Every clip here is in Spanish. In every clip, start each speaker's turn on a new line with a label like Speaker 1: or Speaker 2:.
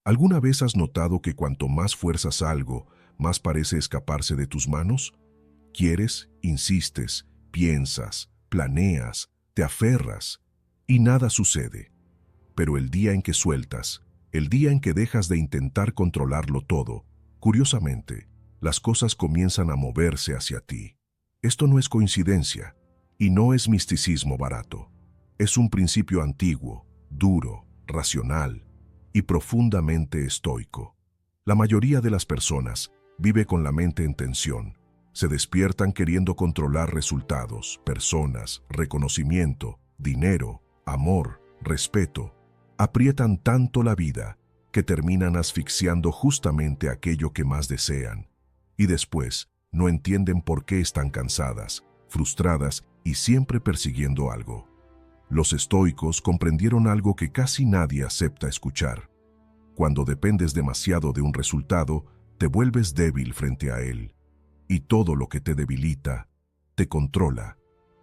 Speaker 1: ¿Alguna vez has notado que cuanto más fuerzas algo, más parece escaparse de tus manos? Quieres, insistes, piensas, planeas, te aferras y nada sucede. Pero el día en que sueltas, el día en que dejas de intentar controlarlo todo, curiosamente, las cosas comienzan a moverse hacia ti. Esto no es coincidencia y no es misticismo barato. Es un principio antiguo, duro, racional y profundamente estoico. La mayoría de las personas vive con la mente en tensión. Se despiertan queriendo controlar resultados, personas, reconocimiento, dinero, amor, respeto. Aprietan tanto la vida que terminan asfixiando justamente aquello que más desean. Y después no entienden por qué están cansadas, frustradas y siempre persiguiendo algo. Los estoicos comprendieron algo que casi nadie acepta escuchar. Cuando dependes demasiado de un resultado, te vuelves débil frente a él. Y todo lo que te debilita, te controla.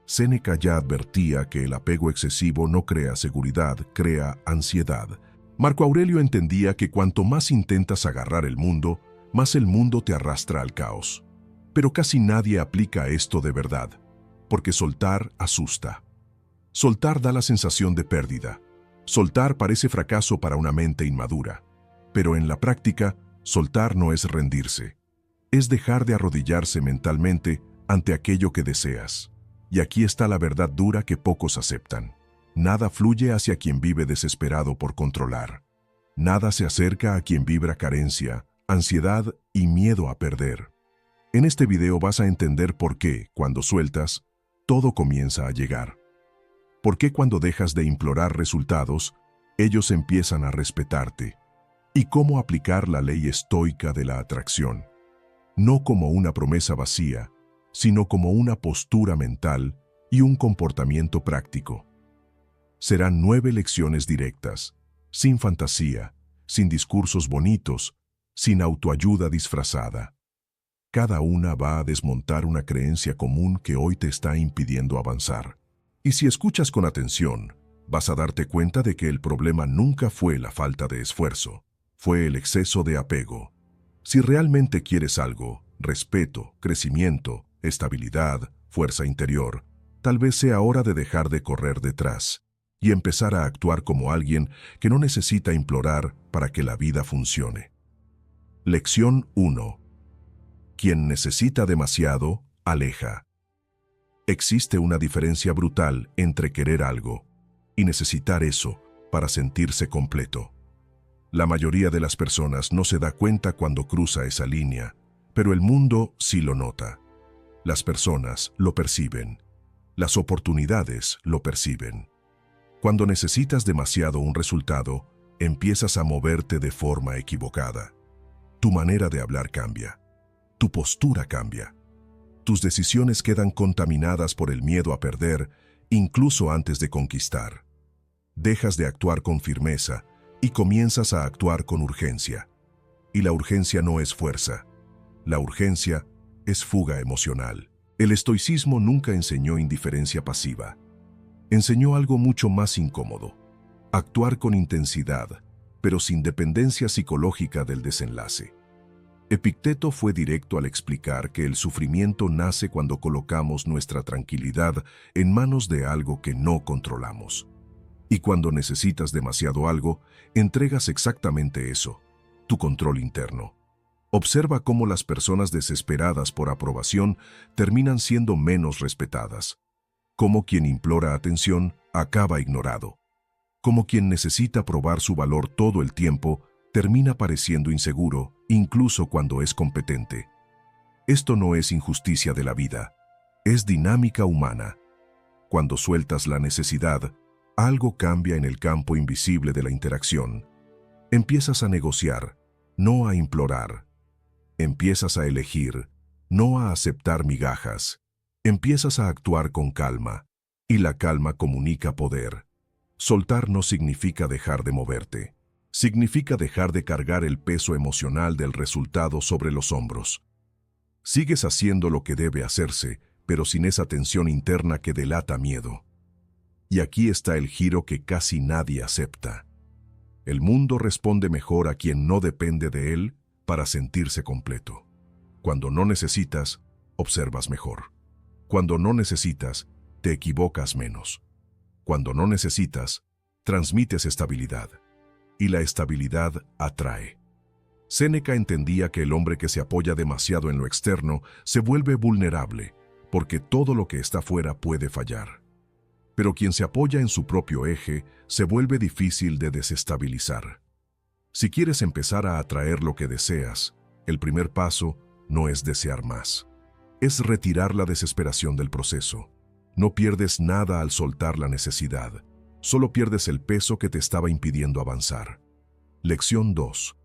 Speaker 1: Séneca ya advertía que el apego excesivo no crea seguridad, crea ansiedad. Marco Aurelio entendía que cuanto más intentas agarrar el mundo, más el mundo te arrastra al caos. Pero casi nadie aplica esto de verdad, porque soltar asusta. Soltar da la sensación de pérdida. Soltar parece fracaso para una mente inmadura. Pero en la práctica, soltar no es rendirse. Es dejar de arrodillarse mentalmente ante aquello que deseas. Y aquí está la verdad dura que pocos aceptan. Nada fluye hacia quien vive desesperado por controlar. Nada se acerca a quien vibra carencia, ansiedad y miedo a perder. En este video vas a entender por qué, cuando sueltas, todo comienza a llegar. Por qué cuando dejas de implorar resultados, ellos empiezan a respetarte. Y cómo aplicar la ley estoica de la atracción. No como una promesa vacía, sino como una postura mental y un comportamiento práctico. Serán 9 lecciones directas, sin fantasía, sin discursos bonitos, sin autoayuda disfrazada. Cada una va a desmontar una creencia común que hoy te está impidiendo avanzar. Y si escuchas con atención, vas a darte cuenta de que el problema nunca fue la falta de esfuerzo, fue el exceso de apego. Si realmente quieres algo, respeto, crecimiento, estabilidad, fuerza interior, tal vez sea hora de dejar de correr detrás y empezar a actuar como alguien que no necesita implorar para que la vida funcione. Lección 1. Quien necesita demasiado, aleja. Existe una diferencia brutal entre querer algo y necesitar eso para sentirse completo. La mayoría de las personas no se da cuenta cuando cruza esa línea, pero el mundo sí lo nota. Las personas lo perciben. Las oportunidades lo perciben. Cuando necesitas demasiado un resultado, empiezas a moverte de forma equivocada. Tu manera de hablar cambia. Tu postura cambia. Tus decisiones quedan contaminadas por el miedo a perder, incluso antes de conquistar. Dejas de actuar con firmeza y comienzas a actuar con urgencia. Y la urgencia no es fuerza. La urgencia es fuga emocional. El estoicismo nunca enseñó indiferencia pasiva. Enseñó algo mucho más incómodo. Actuar con intensidad, pero sin dependencia psicológica del desenlace. Epicteto fue directo al explicar que el sufrimiento nace cuando colocamos nuestra tranquilidad en manos de algo que no controlamos. Y cuando necesitas demasiado algo, entregas exactamente eso, tu control interno. Observa cómo las personas desesperadas por aprobación terminan siendo menos respetadas. Cómo quien implora atención acaba ignorado. Cómo quien necesita probar su valor todo el tiempo termina pareciendo inseguro, incluso cuando es competente. Esto no es injusticia de la vida, es dinámica humana. Cuando sueltas la necesidad, algo cambia en el campo invisible de la interacción. Empiezas a negociar, no a implorar. Empiezas a elegir, no a aceptar migajas. Empiezas a actuar con calma, y la calma comunica poder. Soltar no significa dejar de moverte. Significa dejar de cargar el peso emocional del resultado sobre los hombros. Sigues haciendo lo que debe hacerse, pero sin esa tensión interna que delata miedo. Y aquí está el giro que casi nadie acepta. El mundo responde mejor a quien no depende de él para sentirse completo. Cuando no necesitas, observas mejor. Cuando no necesitas, te equivocas menos. Cuando no necesitas, transmites estabilidad. Y la estabilidad atrae. Séneca entendía que el hombre que se apoya demasiado en lo externo se vuelve vulnerable, porque todo lo que está fuera puede fallar. Pero quien se apoya en su propio eje se vuelve difícil de desestabilizar. Si quieres empezar a atraer lo que deseas, el primer paso no es desear más. Es retirar la desesperación del proceso. No pierdes nada al soltar la necesidad. Solo pierdes el peso que te estaba impidiendo avanzar. Lección 2.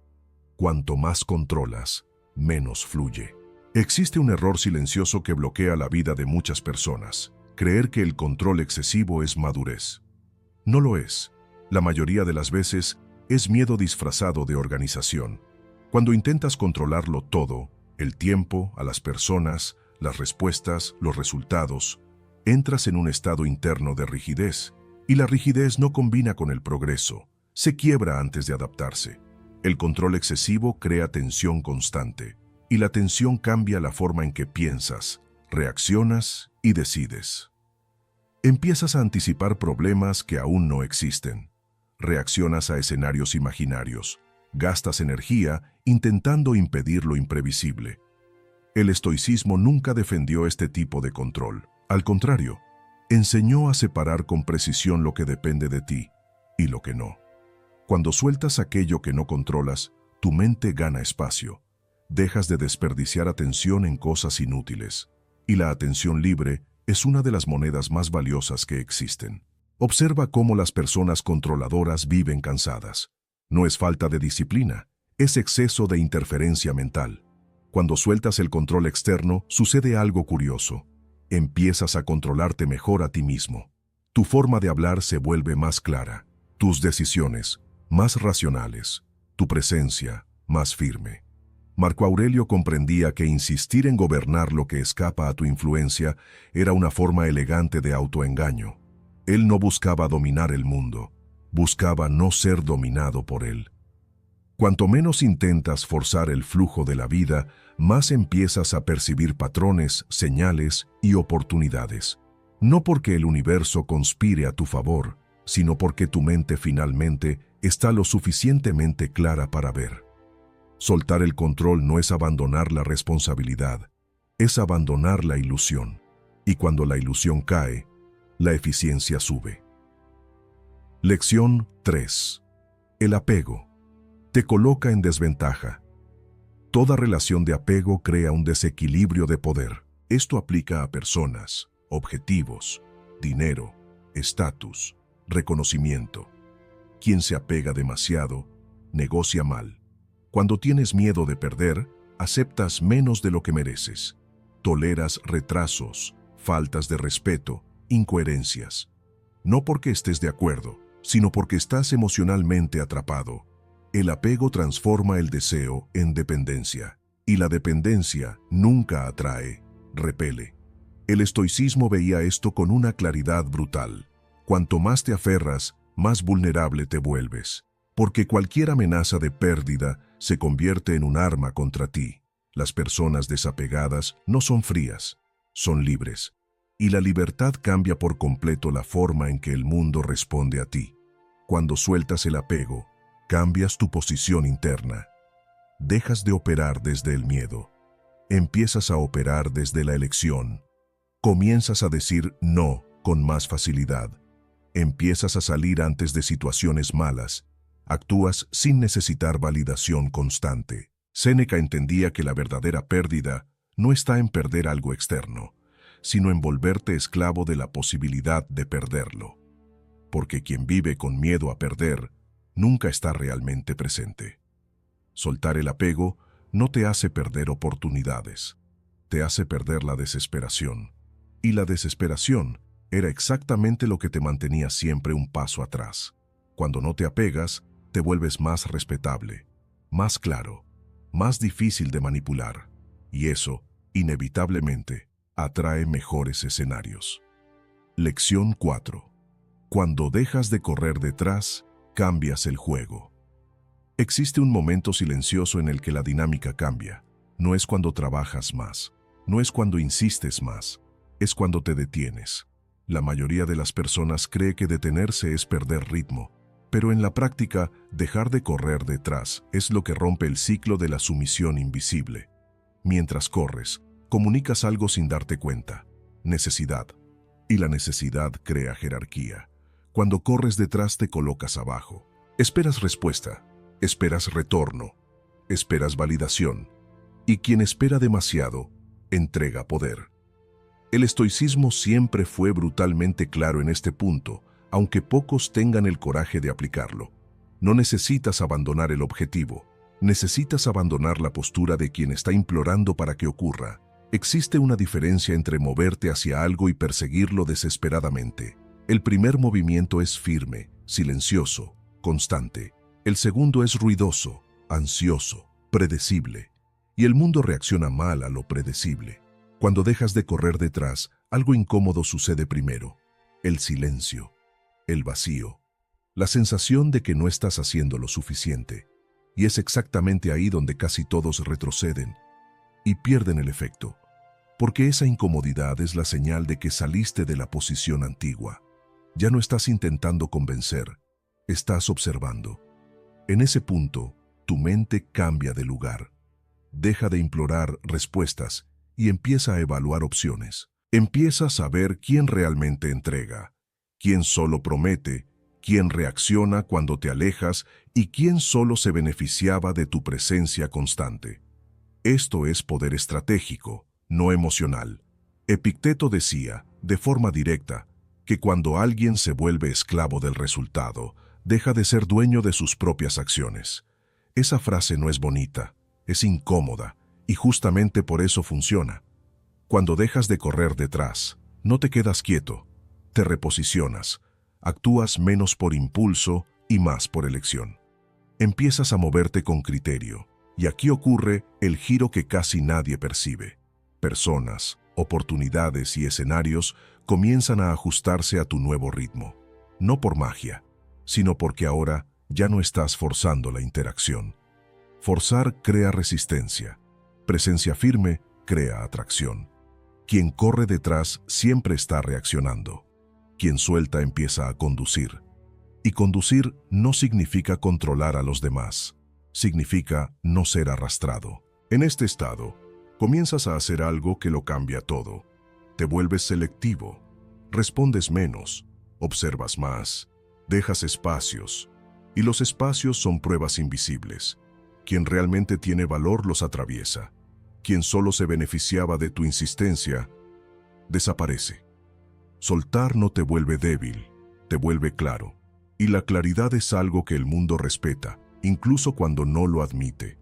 Speaker 1: Cuanto más controlas, menos fluye. Existe un error silencioso que bloquea la vida de muchas personas. Creer que el control excesivo es madurez. No lo es. La mayoría de las veces es miedo disfrazado de organización. Cuando intentas controlarlo todo, el tiempo, a las personas, las respuestas, los resultados, entras en un estado interno de rigidez, y la rigidez no combina con el progreso, se quiebra antes de adaptarse. El control excesivo crea tensión constante, y la tensión cambia la forma en que piensas, reaccionas y decides. Empiezas a anticipar problemas que aún no existen. Reaccionas a escenarios imaginarios. Gastas energía intentando impedir lo imprevisible. El estoicismo nunca defendió este tipo de control. Al contrario, enseñó a separar con precisión lo que depende de ti y lo que no. Cuando sueltas aquello que no controlas, tu mente gana espacio. Dejas de desperdiciar atención en cosas inútiles. Y la atención libre es una de las monedas más valiosas que existen. Observa cómo las personas controladoras viven cansadas. No es falta de disciplina, es exceso de interferencia mental. Cuando sueltas el control externo, sucede algo curioso. Empiezas a controlarte mejor a ti mismo. Tu forma de hablar se vuelve más clara, tus decisiones más racionales, tu presencia más firme. Marco Aurelio comprendía que insistir en gobernar lo que escapa a tu influencia era una forma elegante de autoengaño. Él no buscaba dominar el mundo, buscaba no ser dominado por él. Cuanto menos intentas forzar el flujo de la vida, más empiezas a percibir patrones, señales y oportunidades. No porque el universo conspire a tu favor, sino porque tu mente finalmente está lo suficientemente clara para ver. Soltar el control no es abandonar la responsabilidad, es abandonar la ilusión. Y cuando la ilusión cae, la eficiencia sube. Lección 3. El apego te coloca en desventaja. Toda relación de apego crea un desequilibrio de poder. Esto aplica a personas, objetivos, dinero, estatus, reconocimiento. Quien se apega demasiado, negocia mal. Cuando tienes miedo de perder, aceptas menos de lo que mereces. Toleras retrasos, faltas de respeto, incoherencias. No porque estés de acuerdo, sino porque estás emocionalmente atrapado. El apego transforma el deseo en dependencia, y la dependencia nunca atrae, repele. El estoicismo veía esto con una claridad brutal. Cuanto más te aferras, más vulnerable te vuelves, porque cualquier amenaza de pérdida se convierte en un arma contra ti. Las personas desapegadas no son frías, son libres, y la libertad cambia por completo la forma en que el mundo responde a ti. Cuando sueltas el apego, cambias tu posición interna. Dejas de operar desde el miedo. Empiezas a operar desde la elección. Comienzas a decir no con más facilidad. Empiezas a salir antes de situaciones malas. Actúas sin necesitar validación constante. Séneca entendía que la verdadera pérdida no está en perder algo externo, sino en volverte esclavo de la posibilidad de perderlo. Porque quien vive con miedo a perder, nunca está realmente presente. Soltar el apego no te hace perder oportunidades, te hace perder la desesperación. Y la desesperación era exactamente lo que te mantenía siempre un paso atrás. Cuando no te apegas, te vuelves más respetable, más claro, más difícil de manipular. Y eso, inevitablemente, atrae mejores escenarios. Lección 4. Cuando dejas de correr detrás, cambias el juego. Existe un momento silencioso en el que la dinámica cambia. No es cuando trabajas más, no es cuando insistes más, es cuando te detienes. La mayoría de las personas cree que detenerse es perder ritmo, pero en la práctica, dejar de correr detrás es lo que rompe el ciclo de la sumisión invisible. Mientras corres, comunicas algo sin darte cuenta: necesidad. Y la necesidad crea jerarquía. Cuando corres detrás te colocas abajo. Esperas respuesta, esperas retorno, esperas validación. Y quien espera demasiado, entrega poder. El estoicismo siempre fue brutalmente claro en este punto, aunque pocos tengan el coraje de aplicarlo. No necesitas abandonar el objetivo, necesitas abandonar la postura de quien está implorando para que ocurra. Existe una diferencia entre moverte hacia algo y perseguirlo desesperadamente. El primer movimiento es firme, silencioso, constante. El segundo es ruidoso, ansioso, predecible. Y el mundo reacciona mal a lo predecible. Cuando dejas de correr detrás, algo incómodo sucede primero: el silencio, el vacío, la sensación de que no estás haciendo lo suficiente. Y es exactamente ahí donde casi todos retroceden y pierden el efecto, porque esa incomodidad es la señal de que saliste de la posición antigua. Ya no estás intentando convencer, estás observando. En ese punto, tu mente cambia de lugar. Deja de implorar respuestas y empieza a evaluar opciones. Empiezas a ver quién realmente entrega, quién solo promete, quién reacciona cuando te alejas y quién solo se beneficiaba de tu presencia constante. Esto es poder estratégico, no emocional. Epicteto decía, de forma directa, que cuando alguien se vuelve esclavo del resultado, deja de ser dueño de sus propias acciones. Esa frase no es bonita, es incómoda, y justamente por eso funciona. Cuando dejas de correr detrás, no te quedas quieto, te reposicionas, actúas menos por impulso y más por elección. Empiezas a moverte con criterio, y aquí ocurre el giro que casi nadie percibe. Personas, oportunidades y escenarios comienzan a ajustarse a tu nuevo ritmo, no por magia, sino porque ahora ya no estás forzando la interacción. Forzar crea resistencia, presencia firme crea atracción. Quien corre detrás siempre está reaccionando. Quien suelta empieza a conducir. Y conducir no significa controlar a los demás, significa no ser arrastrado. En este estado, comienzas a hacer algo que lo cambia todo. Te vuelves selectivo, respondes menos, observas más, dejas espacios, y los espacios son pruebas invisibles. Quien realmente tiene valor los atraviesa. Quien solo se beneficiaba de tu insistencia, desaparece. Soltar no te vuelve débil, te vuelve claro. Y la claridad es algo que el mundo respeta, incluso cuando no lo admite.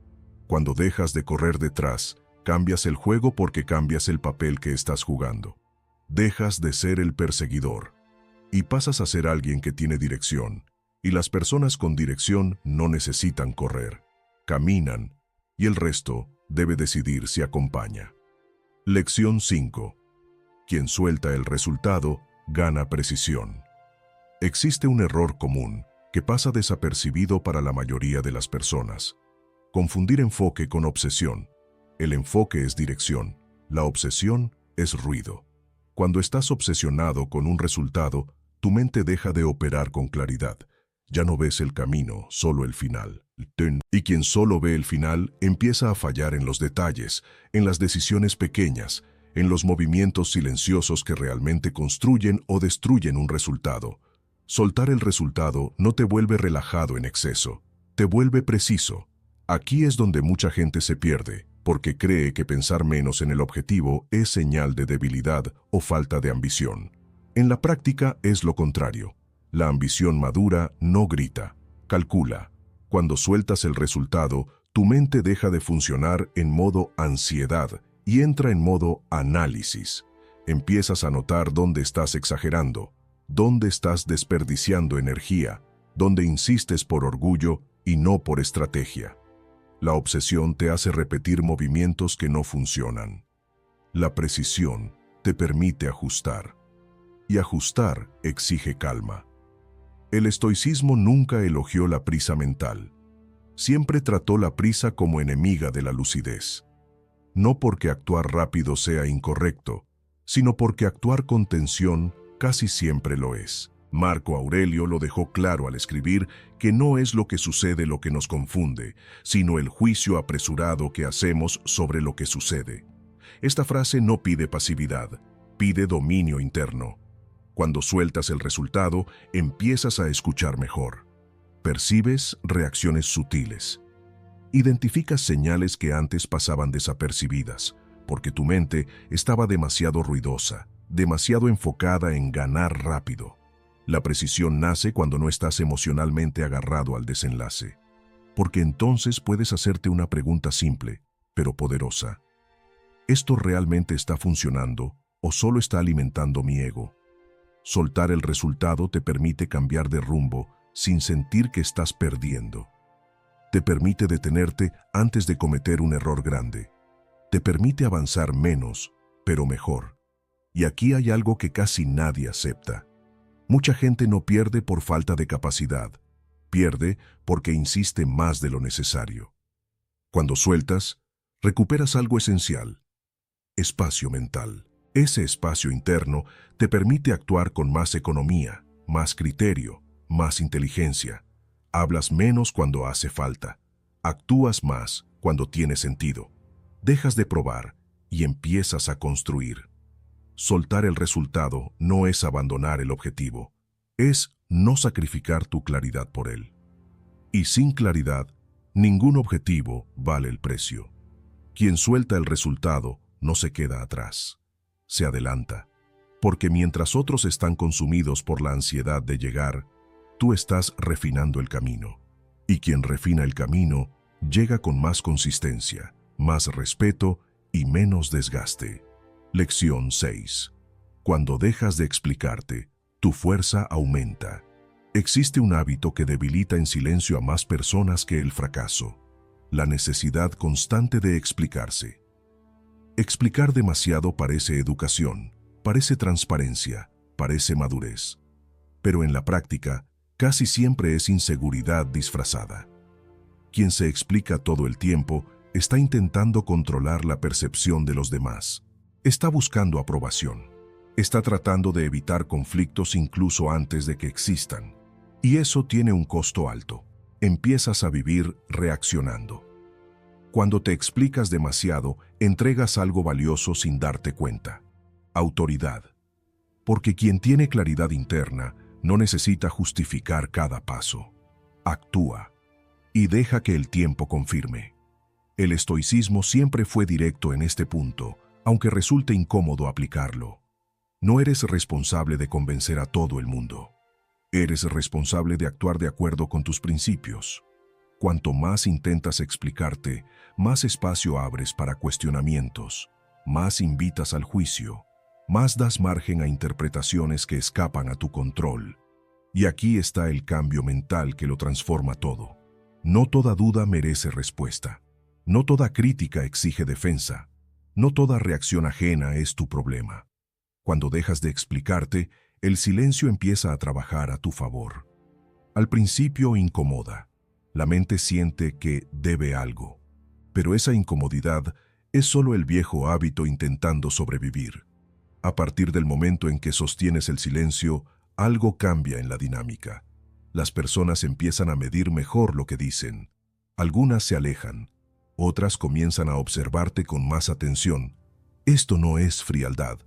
Speaker 1: Cuando dejas de correr detrás, cambias el juego porque cambias el papel que estás jugando. Dejas de ser el perseguidor y pasas a ser alguien que tiene dirección. Y las personas con dirección no necesitan correr, caminan, y el resto debe decidir si acompaña. Lección 5. Quien suelta el resultado gana precisión. Existe un error común que pasa desapercibido para la mayoría de las personas: confundir enfoque con obsesión. El enfoque es dirección, la obsesión es ruido. Cuando estás obsesionado con un resultado, tu mente deja de operar con claridad. Ya no ves el camino, solo el final. Y quien solo ve el final empieza a fallar en los detalles, en las decisiones pequeñas, en los movimientos silenciosos que realmente construyen o destruyen un resultado. Soltar el resultado no te vuelve relajado en exceso, te vuelve preciso. Aquí es donde mucha gente se pierde, porque cree que pensar menos en el objetivo es señal de debilidad o falta de ambición. En la práctica es lo contrario. La ambición madura no grita, calcula. Cuando sueltas el resultado, tu mente deja de funcionar en modo ansiedad y entra en modo análisis. Empiezas a notar dónde estás exagerando, dónde estás desperdiciando energía, dónde insistes por orgullo y no por estrategia. La obsesión te hace repetir movimientos que no funcionan. La precisión te permite ajustar. Y ajustar exige calma. El estoicismo nunca elogió la prisa mental. siempre trató la prisa como enemiga de la lucidez. No porque actuar rápido sea incorrecto, sino porque actuar con tensión casi siempre lo es. Marco Aurelio lo dejó claro al escribir que no es lo que sucede lo que nos confunde, sino el juicio apresurado que hacemos sobre lo que sucede. Esta frase no pide pasividad, pide dominio interno. Cuando sueltas el resultado, empiezas a escuchar mejor. Percibes reacciones sutiles. Identificas señales que antes pasaban desapercibidas, porque tu mente estaba demasiado ruidosa, demasiado enfocada en ganar rápido. La precisión nace cuando no estás emocionalmente agarrado al desenlace, porque entonces puedes hacerte una pregunta simple, pero poderosa. ¿Esto realmente está funcionando o solo está alimentando mi ego? Soltar el resultado te permite cambiar de rumbo sin sentir que estás perdiendo. Te permite detenerte antes de cometer un error grande. Te permite avanzar menos, pero mejor. Y aquí hay algo que casi nadie acepta. Mucha gente no pierde por falta de capacidad, pierde porque insiste más de lo necesario. Cuando sueltas, recuperas algo esencial: espacio mental. Ese espacio interno te permite actuar con más economía, más criterio, más inteligencia. Hablas menos cuando hace falta. Actúas más cuando tiene sentido. Dejas de probar y empiezas a construir. Soltar el resultado no es abandonar el objetivo, es no sacrificar tu claridad por él. Y sin claridad, ningún objetivo vale el precio. Quien suelta el resultado no se queda atrás, se adelanta, porque mientras otros están consumidos por la ansiedad de llegar, tú estás refinando el camino. Y quien refina el camino llega con más consistencia, más respeto y menos desgaste. Lección 6. Cuando dejas de explicarte, tu fuerza aumenta. Existe un hábito que debilita en silencio a más personas que el fracaso: la necesidad constante de explicarse. Explicar demasiado parece educación, parece transparencia, parece madurez. Pero en la práctica, casi siempre es inseguridad disfrazada. Quien se explica todo el tiempo está intentando controlar la percepción de los demás. Está buscando aprobación. Está tratando de evitar conflictos incluso antes de que existan. Y eso tiene un costo alto. Empiezas a vivir reaccionando. Cuando te explicas demasiado, entregas algo valioso sin darte cuenta: autoridad. Porque quien tiene claridad interna no necesita justificar cada paso. Actúa y deja que el tiempo confirme. El estoicismo siempre fue directo en este punto, aunque resulte incómodo aplicarlo. No eres responsable de convencer a todo el mundo. Eres responsable de actuar de acuerdo con tus principios. Cuanto más intentas explicarte, más espacio abres para cuestionamientos, más invitas al juicio, más das margen a interpretaciones que escapan a tu control. Y aquí está el cambio mental que lo transforma todo. No toda duda merece respuesta. No toda crítica exige defensa. No toda reacción ajena es tu problema. Cuando dejas de explicarte, el silencio empieza a trabajar a tu favor. Al principio incomoda. La mente siente que debe algo. Pero esa incomodidad es solo el viejo hábito intentando sobrevivir. A partir del momento en que sostienes el silencio, algo cambia en la dinámica. Las personas empiezan a medir mejor lo que dicen. Algunas se alejan. Otras comienzan a observarte con más atención. Esto no es frialdad,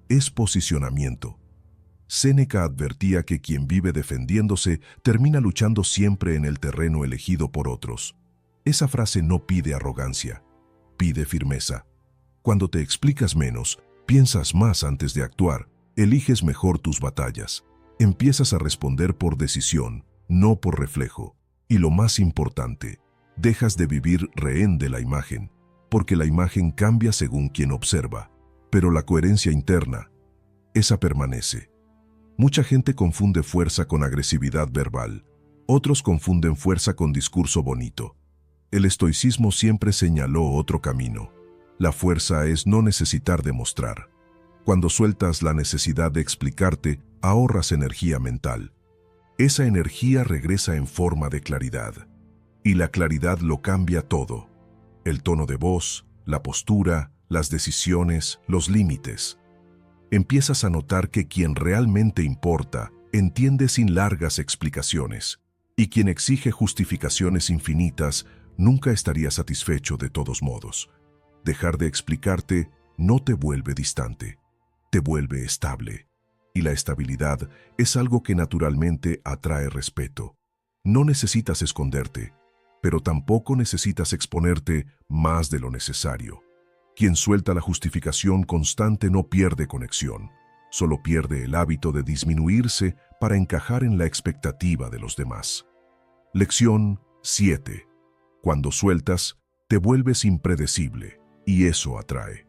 Speaker 1: es posicionamiento. Séneca advertía que quien vive defendiéndose termina luchando siempre en el terreno elegido por otros. Esa frase no pide arrogancia, pide firmeza. Cuando te explicas menos, piensas más antes de actuar, eliges mejor tus batallas. Empiezas a responder por decisión, no por reflejo. Y lo más importante, dejas de vivir rehén de la imagen, porque la imagen cambia según quien observa, pero la coherencia interna, esa permanece. Mucha gente confunde fuerza con agresividad verbal, otros confunden fuerza con discurso bonito. El estoicismo siempre señaló otro camino. La fuerza es no necesitar demostrar. Cuando sueltas la necesidad de explicarte, ahorras energía mental. Esa energía regresa en forma de claridad. Y la claridad lo cambia todo. El tono de voz, la postura, las decisiones, los límites. Empiezas a notar que quien realmente importa entiende sin largas explicaciones, y quien exige justificaciones infinitas nunca estaría satisfecho de todos modos. Dejar de explicarte no te vuelve distante, te vuelve estable. Y la estabilidad es algo que naturalmente atrae respeto. No necesitas esconderte, pero tampoco necesitas exponerte más de lo necesario. Quien suelta la justificación constante no pierde conexión, solo pierde el hábito de disminuirse para encajar en la expectativa de los demás. Lección 7. Cuando sueltas, te vuelves impredecible, y eso atrae.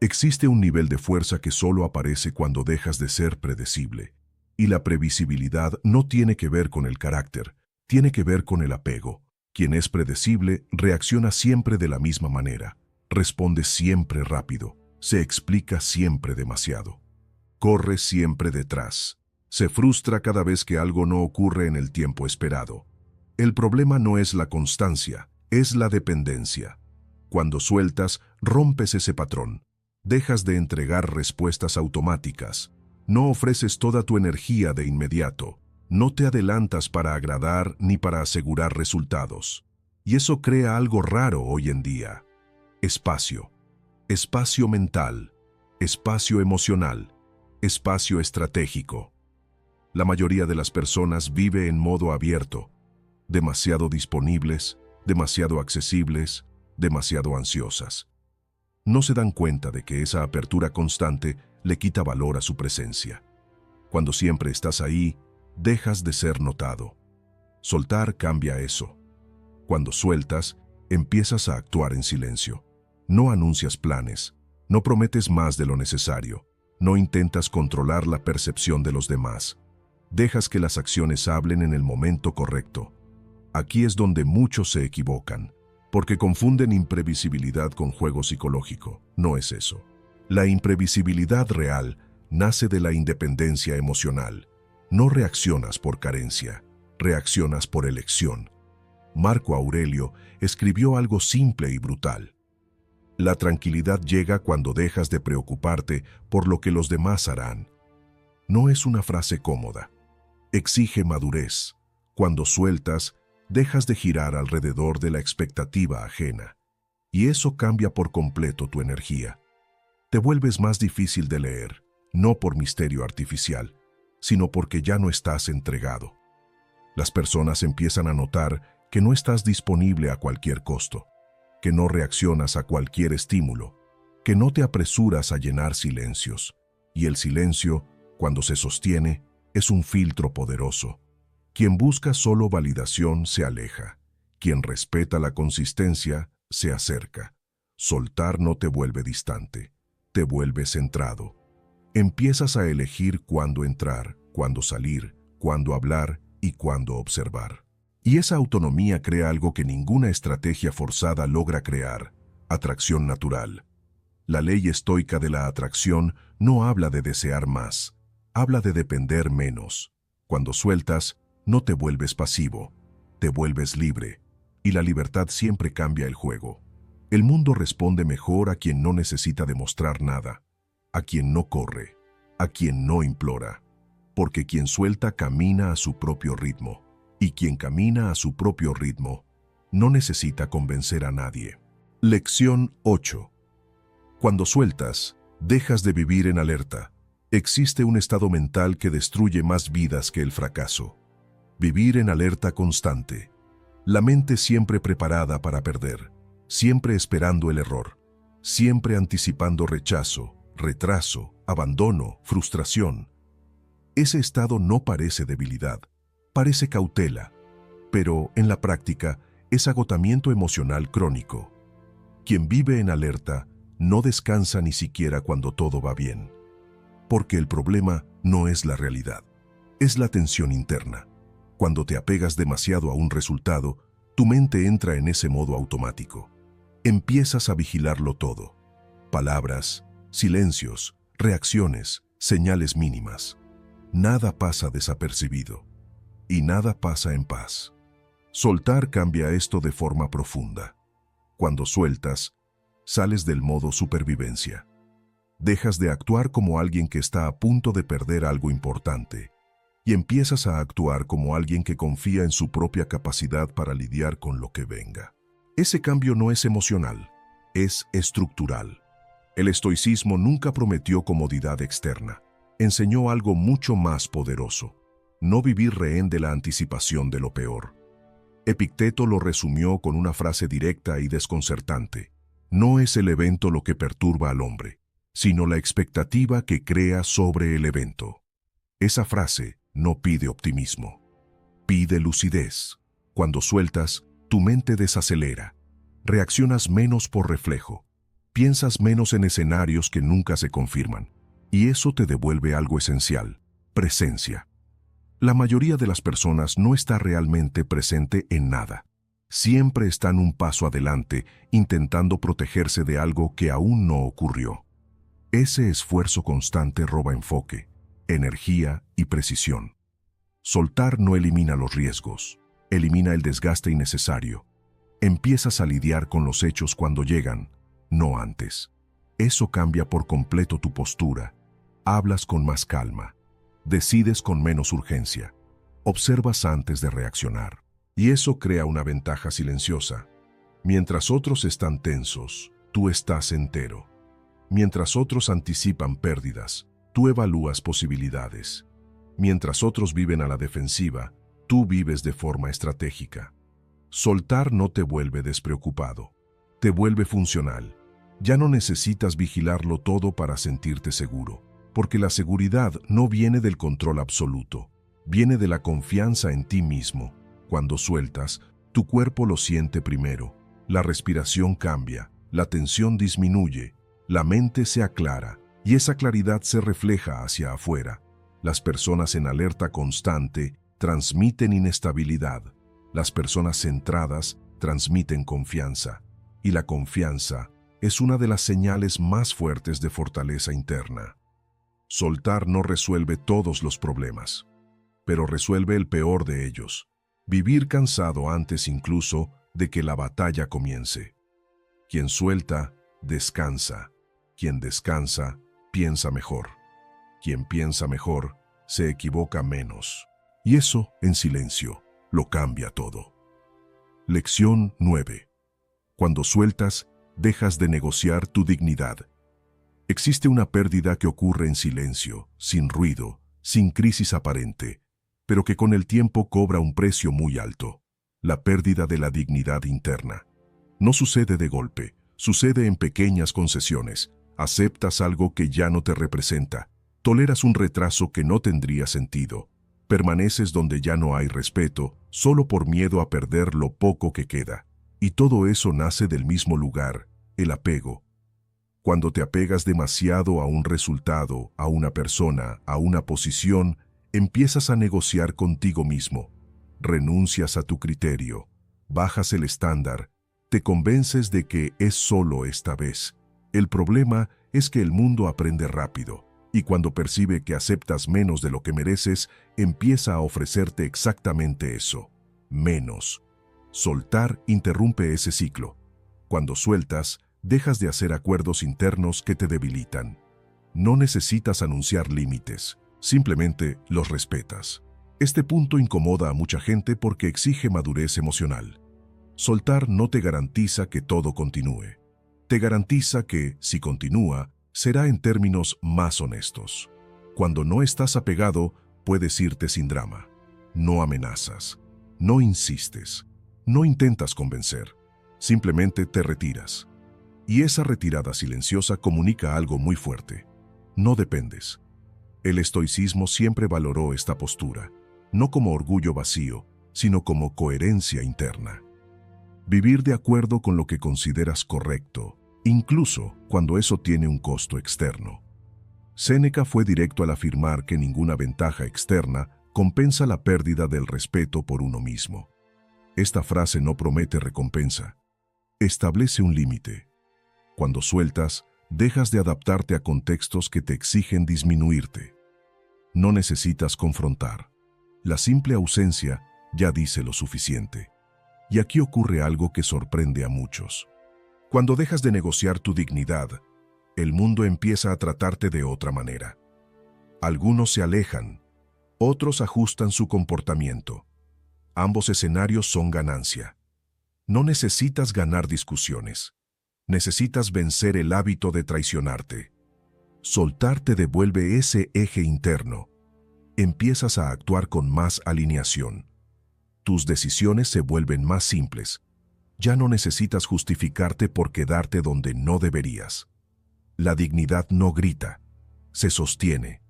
Speaker 1: Existe un nivel de fuerza que solo aparece cuando dejas de ser predecible, y la previsibilidad no tiene que ver con el carácter, tiene que ver con el apego. Quien es predecible reacciona siempre de la misma manera, responde siempre rápido, se explica siempre demasiado, corre siempre detrás, se frustra cada vez que algo no ocurre en el tiempo esperado. El problema no es la constancia, es la dependencia. Cuando sueltas, rompes ese patrón. Dejas de entregar respuestas automáticas. No ofreces toda tu energía de inmediato. No te adelantas para agradar ni para asegurar resultados. Y eso crea algo raro hoy en día. Espacio. Espacio mental. Espacio emocional. Espacio estratégico. La mayoría de las personas vive en modo abierto. Demasiado disponibles, demasiado accesibles, demasiado ansiosas. No se dan cuenta de que esa apertura constante le quita valor a su presencia. Cuando siempre estás ahí, dejas de ser notado. Soltar cambia eso. Cuando sueltas, empiezas a actuar en silencio. No anuncias planes, no prometes más de lo necesario, no intentas controlar la percepción de los demás. Dejas que las acciones hablen en el momento correcto. Aquí es donde muchos se equivocan, porque confunden imprevisibilidad con juego psicológico. No es eso. La imprevisibilidad real nace de la independencia emocional. No reaccionas por carencia, reaccionas por elección. Marco Aurelio escribió algo simple y brutal. La tranquilidad llega cuando dejas de preocuparte por lo que los demás harán. No es una frase cómoda. Exige madurez. Cuando sueltas, dejas de girar alrededor de la expectativa ajena. Y eso cambia por completo tu energía. Te vuelves más difícil de leer, no por misterio artificial, sino porque ya no estás entregado. Las personas empiezan a notar que no estás disponible a cualquier costo, que no reaccionas a cualquier estímulo, que no te apresuras a llenar silencios. Y el silencio, cuando se sostiene, es un filtro poderoso. Quien busca solo validación se aleja. Quien respeta la consistencia se acerca. Soltar no te vuelve distante, te vuelve centrado. Empiezas a elegir cuándo entrar, cuándo salir, cuándo hablar y cuándo observar. Y esa autonomía crea algo que ninguna estrategia forzada logra crear: atracción natural. La ley estoica de la atracción no habla de desear más, habla de depender menos. Cuando sueltas, no te vuelves pasivo, te vuelves libre, y la libertad siempre cambia el juego. El mundo responde mejor a quien no necesita demostrar nada, a quien no corre, a quien no implora, porque quien suelta camina a su propio ritmo, y quien camina a su propio ritmo no necesita convencer a nadie. Lección 8. Cuando sueltas, dejas de vivir en alerta. Existe un estado mental que destruye más vidas que el fracaso. Vivir en alerta constante. La mente siempre preparada para perder, siempre esperando el error, siempre anticipando rechazo, retraso, abandono, frustración. Ese estado no parece debilidad, parece cautela, pero en la práctica es agotamiento emocional crónico. Quien vive en alerta no descansa ni siquiera cuando todo va bien, porque el problema no es la realidad, es la tensión interna. Cuando te apegas demasiado a un resultado, tu mente entra en ese modo automático. Empiezas a vigilarlo todo: palabras, silencios, reacciones, señales mínimas. Nada pasa desapercibido y nada pasa en paz. Soltar cambia esto de forma profunda. Cuando sueltas, sales del modo supervivencia. Dejas de actuar como alguien que está a punto de perder algo importante y empiezas a actuar como alguien que confía en su propia capacidad para lidiar con lo que venga. Ese cambio no es emocional, es estructural. El estoicismo nunca prometió comodidad externa. Enseñó algo mucho más poderoso: no vivir rehén de la anticipación de lo peor. Epicteto lo resumió con una frase directa y desconcertante: no es el evento lo que perturba al hombre, sino la expectativa que crea sobre el evento. Esa frase no pide optimismo, pide lucidez. Cuando sueltas, tu mente desacelera, reaccionas menos por reflejo, piensas menos en escenarios que nunca se confirman, y eso te devuelve algo esencial: presencia. La mayoría de las personas no está realmente presente en nada. Siempre están un paso adelante, intentando protegerse de algo que aún no ocurrió. Ese esfuerzo constante roba enfoque, energía y precisión. Soltar no elimina los riesgos, elimina el desgaste innecesario. Empiezas a lidiar con los hechos cuando llegan, no antes. Eso cambia por completo tu postura. Hablas con más calma, decides con menos urgencia, observas antes de reaccionar. Y eso crea una ventaja silenciosa. Mientras otros están tensos, tú estás entero. Mientras otros anticipan pérdidas, tú evalúas posibilidades. Mientras otros viven a la defensiva, tú vives de forma estratégica. Soltar no te vuelve despreocupado, te vuelve funcional. Ya no necesitas vigilarlo todo para sentirte seguro, porque la seguridad no viene del control absoluto, viene de la confianza en ti mismo. Cuando sueltas, tu cuerpo lo siente primero, la respiración cambia, la tensión disminuye, la mente se aclara, y esa claridad se refleja hacia afuera. Las personas en alerta constante transmiten inestabilidad. Las personas centradas transmiten confianza. Y la confianza es una de las señales más fuertes de fortaleza interna. Soltar no resuelve todos los problemas, pero resuelve el peor de ellos: vivir cansado antes incluso de que la batalla comience. Quien suelta, descansa. Quien descansa, piensa mejor. Quien piensa mejor, se equivoca menos. Y eso, en silencio, lo cambia todo. Lección 9. Cuando sueltas, dejas de negociar tu dignidad. Existe una pérdida que ocurre en silencio, sin ruido, sin crisis aparente, pero que con el tiempo cobra un precio muy alto: la pérdida de la dignidad interna. No sucede de golpe, sucede en pequeñas concesiones. Aceptas algo que ya no te representa, toleras un retraso que no tendría sentido, permaneces donde ya no hay respeto, solo por miedo a perder lo poco que queda. Y todo eso nace del mismo lugar: el apego. Cuando te apegas demasiado a un resultado, a una persona, a una posición, empiezas a negociar contigo mismo. Renuncias a tu criterio, bajas el estándar, te convences de que es solo esta vez. El problema es que el mundo aprende rápido, y cuando percibe que aceptas menos de lo que mereces, empieza a ofrecerte exactamente eso: menos. Soltar interrumpe ese ciclo. Cuando sueltas, dejas de hacer acuerdos internos que te debilitan. No necesitas anunciar límites, simplemente los respetas. Este punto incomoda a mucha gente porque exige madurez emocional. Soltar no te garantiza que todo continúe. Te garantiza que, si continúa, será en términos más honestos. Cuando no estás apegado, puedes irte sin drama. No amenazas, no insistes, no intentas convencer, simplemente te retiras. Y esa retirada silenciosa comunica algo muy fuerte: no dependes. El estoicismo siempre valoró esta postura, no como orgullo vacío, sino como coherencia interna. Vivir de acuerdo con lo que consideras correcto, incluso cuando eso tiene un costo externo. Séneca fue directo al afirmar que ninguna ventaja externa compensa la pérdida del respeto por uno mismo. Esta frase no promete recompensa, establece un límite. Cuando sueltas, dejas de adaptarte a contextos que te exigen disminuirte. No necesitas confrontar. La simple ausencia ya dice lo suficiente. Y aquí ocurre algo que sorprende a muchos. Cuando dejas de negociar tu dignidad, el mundo empieza a tratarte de otra manera. Algunos se alejan, otros ajustan su comportamiento. Ambos escenarios son ganancia. No necesitas ganar discusiones. Necesitas vencer el hábito de traicionarte. Soltar te devuelve ese eje interno. Empiezas a actuar con más alineación. Tus decisiones se vuelven más simples. Ya no necesitas justificarte por quedarte donde no deberías. La dignidad no grita, se sostiene.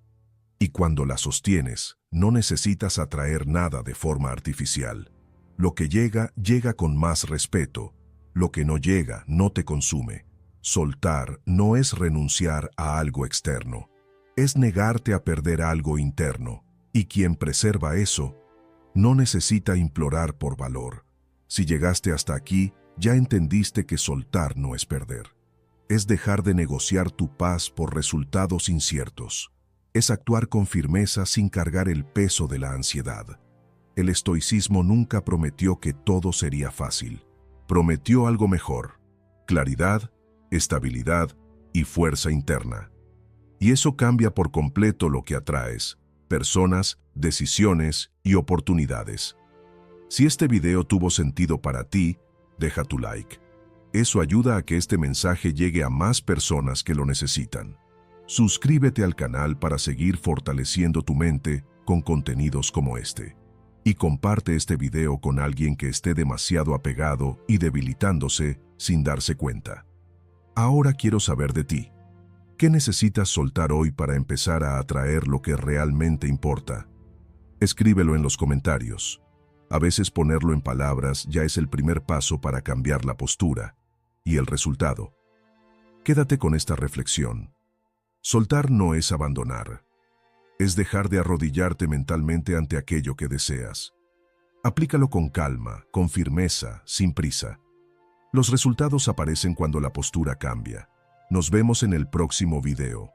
Speaker 1: Y cuando la sostienes, no necesitas atraer nada de forma artificial. Lo que llega, llega con más respeto. Lo que no llega, no te consume. Soltar no es renunciar a algo externo. Es negarte a perder algo interno. Y quien preserva eso, no necesita implorar por valor. Si llegaste hasta aquí, ya entendiste que soltar no es perder. Es dejar de negociar tu paz por resultados inciertos. Es actuar con firmeza sin cargar el peso de la ansiedad. El estoicismo nunca prometió que todo sería fácil. Prometió algo mejor: claridad, estabilidad y fuerza interna. Y eso cambia por completo lo que atraes: personas, decisiones y oportunidades. Si este video tuvo sentido para ti, deja tu like. Eso ayuda a que este mensaje llegue a más personas que lo necesitan. Suscríbete al canal para seguir fortaleciendo tu mente con contenidos como este. Y comparte este video con alguien que esté demasiado apegado y debilitándose sin darse cuenta. Ahora quiero saber de ti. ¿Qué necesitas soltar hoy para empezar a atraer lo que realmente importa? Escríbelo en los comentarios. A veces ponerlo en palabras ya es el primer paso para cambiar la postura y el resultado. Quédate con esta reflexión. Soltar no es abandonar. Es dejar de arrodillarte mentalmente ante aquello que deseas. Aplícalo con calma, con firmeza, sin prisa. Los resultados aparecen cuando la postura cambia. Nos vemos en el próximo video.